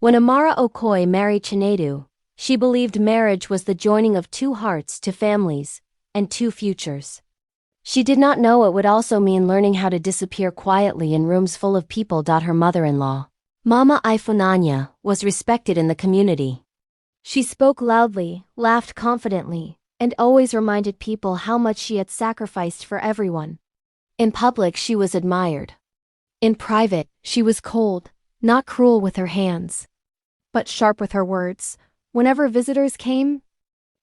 When Amara Okoi married Chinedu, she believed marriage was the joining of two hearts to families and two futures. She did not know it would also mean learning how to disappear quietly in rooms full of people. Her mother-in-law, Mama Ifunanya, was respected in the community. She spoke loudly, laughed confidently, and always reminded people how much she had sacrificed for everyone. In public she was admired. In private, she was cold, not cruel with her hands, but sharp with her words. Whenever visitors came,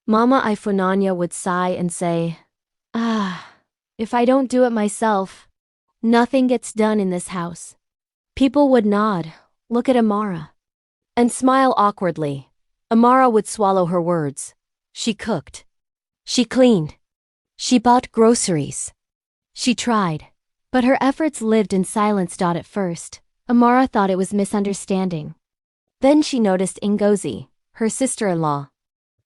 Mama Ifunanya would sigh and say, if I don't do it myself, nothing gets done in this house. People would nod, look at Amara, and smile awkwardly. Amara would swallow her words. She cooked. She cleaned. She bought groceries. She tried, but her efforts lived in silence. At first, Amara thought it was misunderstanding. Then she noticed Ngozi, her sister-in-law,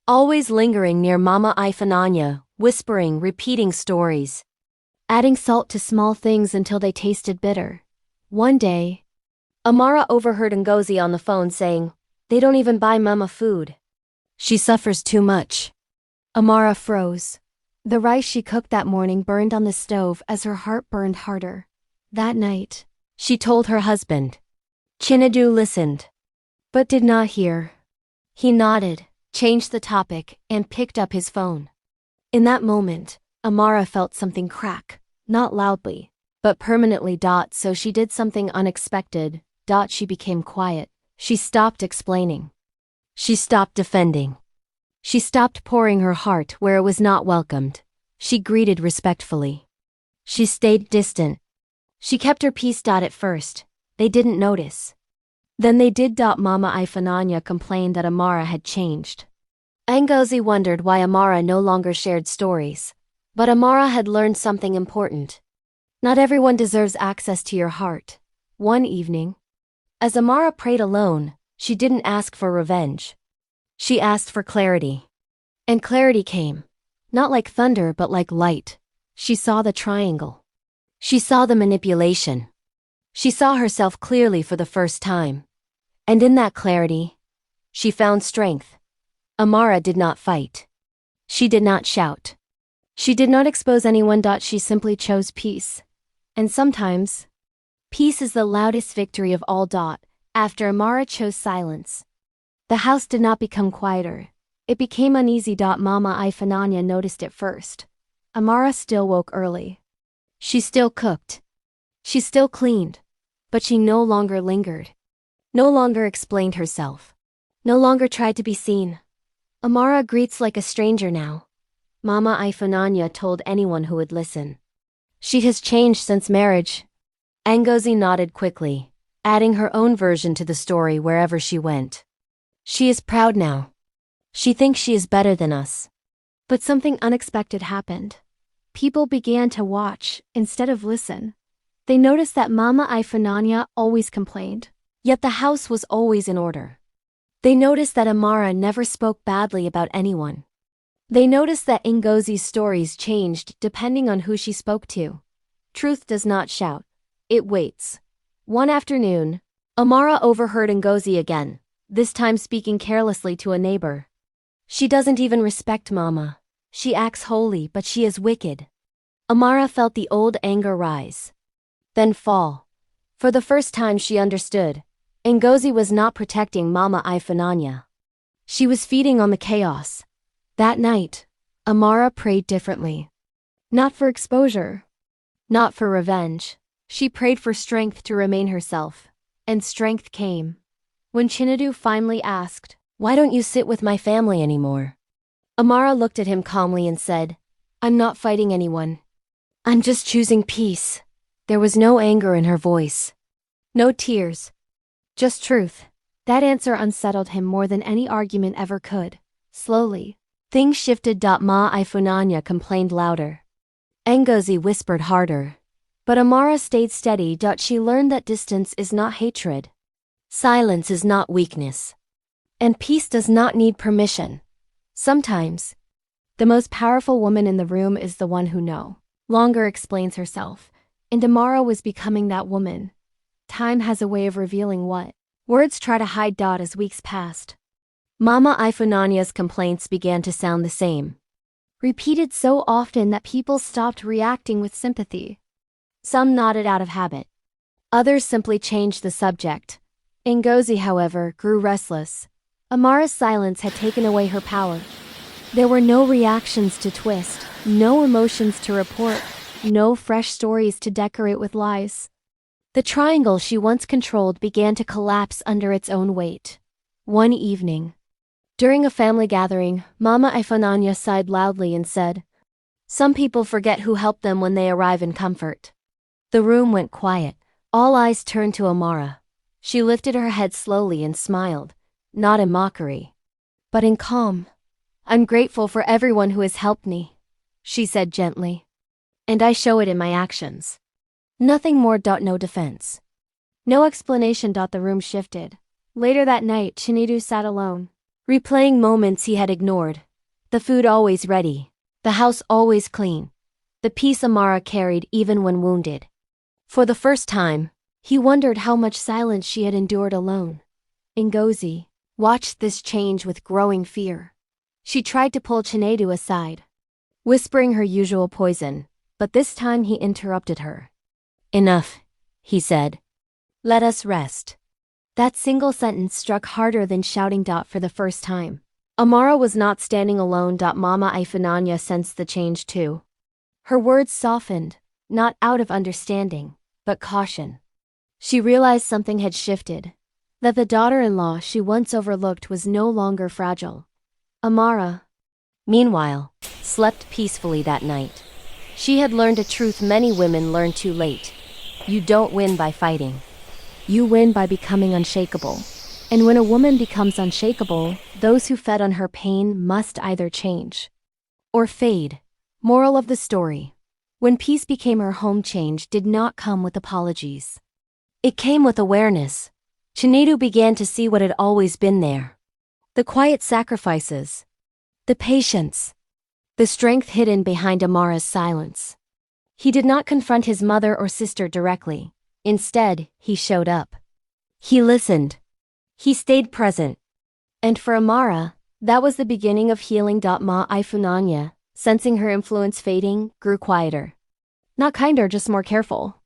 always lingering near Mama Ifunanya, whispering, repeating stories, adding salt to small things until they tasted bitter. One day, Amara overheard Ngozi on the phone saying, "They don't even buy Mama food. She suffers too much." Amara froze. The rice she cooked that morning burned on the stove as her heart burned harder. That night, she told her husband. Chinedu listened, but did not hear. He nodded, changed the topic, and picked up his phone. In that moment, Amara felt something crack, not loudly, but permanently. So she did something unexpected. She became quiet. She stopped explaining. She stopped defending. She stopped pouring her heart where it was not welcomed. She greeted respectfully. She stayed distant. She kept her peace. At first, they didn't notice. Then they did. Mama Ifunanya complained that Amara had changed. Ngozi wondered why Amara no longer shared stories. But Amara had learned something important. Not everyone deserves access to your heart. One evening, as Amara prayed alone, she didn't ask for revenge. She asked for clarity. And clarity came. Not like thunder but like light. She saw the triangle. She saw the manipulation. She saw herself clearly for the first time. And in that clarity, she found strength. Amara did not fight. She did not shout. She did not expose anyone. She simply chose peace. And sometimes, peace is the loudest victory of all. After Amara chose silence, the house did not become quieter. It became uneasy. Mama Ifunanya noticed it first. Amara still woke early. She still cooked. She still cleaned. But she no longer lingered. No longer explained herself. No longer tried to be seen. Amara greets like a stranger now. Mama Ifunanya told anyone who would listen. She has changed since marriage. Ngozi nodded quickly, adding her own version to the story wherever she went. She is proud now. She thinks she is better than us. But something unexpected happened. People began to watch instead of listen. They noticed that Mama Ifunanya always complained, yet the house was always in order. They noticed that Amara never spoke badly about anyone. They noticed that Ngozi's stories changed depending on who she spoke to. Truth does not shout. It waits. One afternoon, Amara overheard Ngozi again, this time speaking carelessly to a neighbor. She doesn't even respect Mama. She acts holy, but she is wicked. Amara felt the old anger rise, then fall. For the first time she understood. Ngozi was not protecting Mama Ifunanya. She was feeding on the chaos. That night, Amara prayed differently. Not for exposure. Not for revenge. She prayed for strength to remain herself. And strength came. When Chinedu finally asked, "Why don't you sit with my family anymore?" Amara looked at him calmly and said, "I'm not fighting anyone. I'm just choosing peace." There was no anger in her voice. No tears. Just truth. That answer unsettled him more than any argument ever could. Slowly, things shifted. Ma Ifunanya complained louder. Ngozi whispered harder. But Amara stayed steady. She learned that distance is not hatred. Silence is not weakness. And peace does not need permission. Sometimes, the most powerful woman in the room is the one who no longer explains herself. And Amara was becoming that woman. Time has a way of revealing what Words try to hide as weeks passed. Mama Ifunanya's complaints began to sound the same. Repeated so often that people stopped reacting with sympathy. Some nodded out of habit. Others simply changed the subject. Ngozi, however, grew restless. Amara's silence had taken away her power. There were no reactions to twist, no emotions to report, no fresh stories to decorate with lies. The triangle she once controlled began to collapse under its own weight. One evening, during a family gathering, Mama Ifunanya sighed loudly and said, "Some people forget who helped them when they arrive in comfort." The room went quiet. All eyes turned to Amara. She lifted her head slowly and smiled, not in mockery, but in calm. "I'm grateful for everyone who has helped me," she said gently. "And I show it in my actions." Nothing more. No defense. No explanation. The room shifted. Later that night, Chinedu sat alone, replaying moments he had ignored. The food always ready. The house always clean. The peace Amara carried even when wounded. For the first time, he wondered how much silence she had endured alone. Ngozi watched this change with growing fear. She tried to pull Chinedu aside, whispering her usual poison, but this time he interrupted her. "Enough," he said. "Let us rest." That single sentence struck harder than shouting. For the first time, Amara was not standing alone. Mama Ifunanya sensed the change too. Her words softened, not out of understanding, but caution. She realized something had shifted, that the daughter-in-law she once overlooked was no longer fragile. Amara, meanwhile, slept peacefully that night. She had learned a truth many women learn too late. You don't win by fighting. You win by becoming unshakable. And when a woman becomes unshakable, those who fed on her pain must either change or fade. Moral of the story: when peace became her home, change did not come with apologies. It came with awareness. Chinedu began to see what had always been there. The quiet sacrifices, the patience, the strength hidden behind Amara's silence. He did not confront his mother or sister directly. Instead, he showed up. He listened. He stayed present. And for Amara, that was the beginning of healing. Ma Ifunanya, sensing her influence fading, grew quieter. Not kinder, just more careful.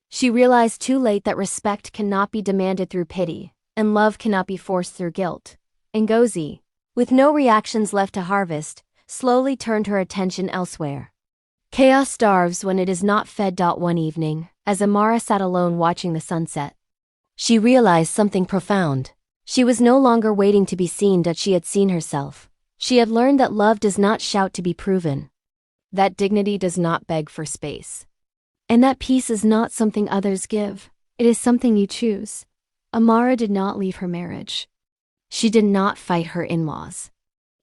She realized too late that respect cannot be demanded through pity, and love cannot be forced through guilt. Ngozi, with no reactions left to harvest, slowly turned her attention elsewhere. Chaos starves when it is not fed. One evening, as Amara sat alone watching the sunset, she realized something profound. She was no longer waiting to be seen. She had seen herself. She had learned that love does not shout to be proven, that dignity does not beg for space, and that peace is not something others give. It is something you choose. Amara did not leave her marriage. She did not fight her in-laws.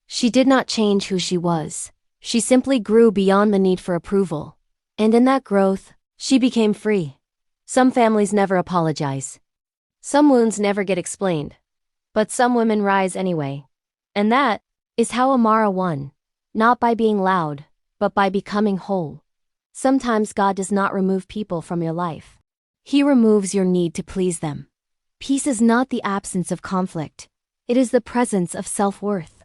She did not change who she was. She simply grew beyond the need for approval. And in that growth, she became free. Some families never apologize. Some wounds never get explained. But some women rise anyway. And that is how Amara won. Not by being loud, but by becoming whole. Sometimes God does not remove people from your life. He removes your need to please them. Peace is not the absence of conflict. It is the presence of self-worth.